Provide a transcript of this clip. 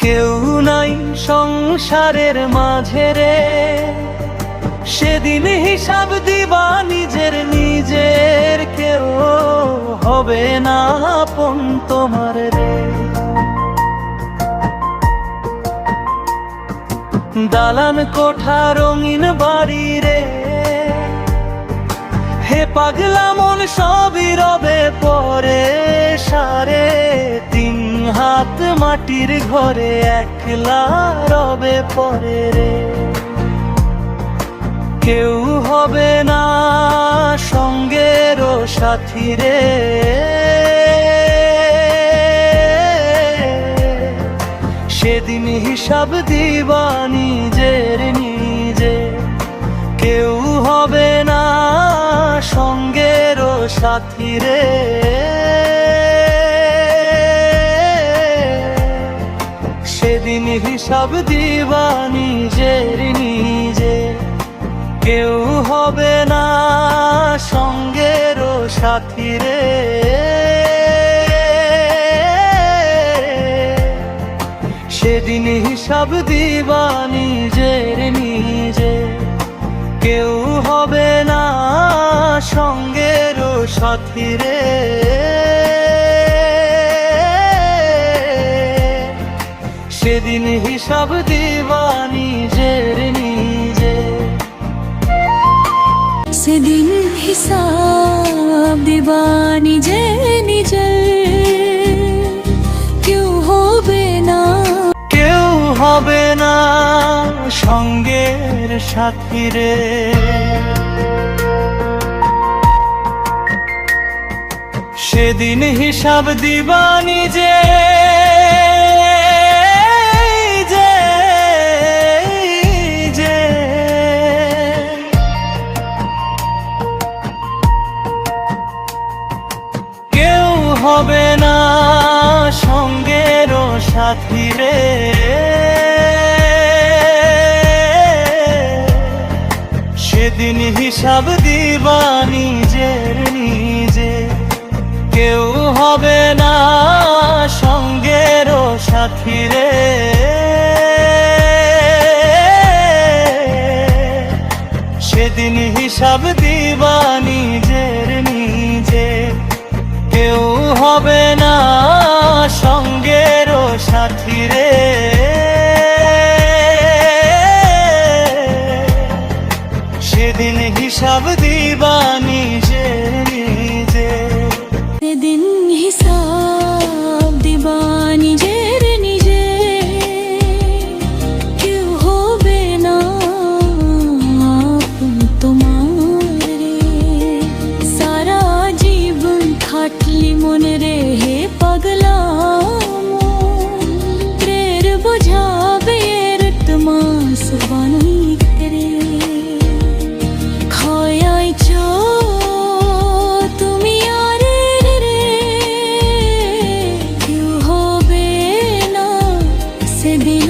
কেউ নাই সংসারের মাঝে রে, সেদিন হিসাব দিবা নিজের নিজের। কেউ হবে না আপন তোমার রে। দালান কোঠা রঙিন বাড়ি রে, হে পাগলা মন সবই রবে পরে সারে। তিন হাত মাটির ঘরে একলা রবে পরে রে। কেউ হবে না সঙ্গেরও সাথী রে, সেদিন হিসাব দিবা নিজের নিজে। কেউ হবে না সঙ্গেরও সাথী রে, সেদিন হিসাব দিবা নিজের নিজে। কেউ হবে না সঙ্গেরও সাথী রে, সেদিন হিসাব দিবা নিজের নিজে। কেউ হবে না সঙ্গেরও সাথী রে, সেদিন হিসাব দিবা নিজের নিজে। সেদিন হিসাব দিবা নিজে নিজে। কেউ হবে না, কেউ হবে না সঙ্গের সাথী রে। সেদিন হিসাব দিবা নিজে হবে না সঙ্গেরও সাথী রে, সেদিন হিসাব দিবা নিজের নিজে। কেউ হবে না সঙ্গেরও সাথী রে, সেদিন হিসাব দিবা নিজের নিজে। কেউ হবে না সঙ্গেরও সাথী রে, সেদিন হিসাব দিবা নিজের নিজে। সেদিন হিসাব দিবা নিজের নিজে। কেউ হবে না আপন তোমার রে। সারা জীবন খাটলি মনে রে হে পাগলা মন। প্রের বোঝাবে এর তোমাস বানাই রে। খয়াইছ তুমি আর রে। কেউ হবে না সেদিন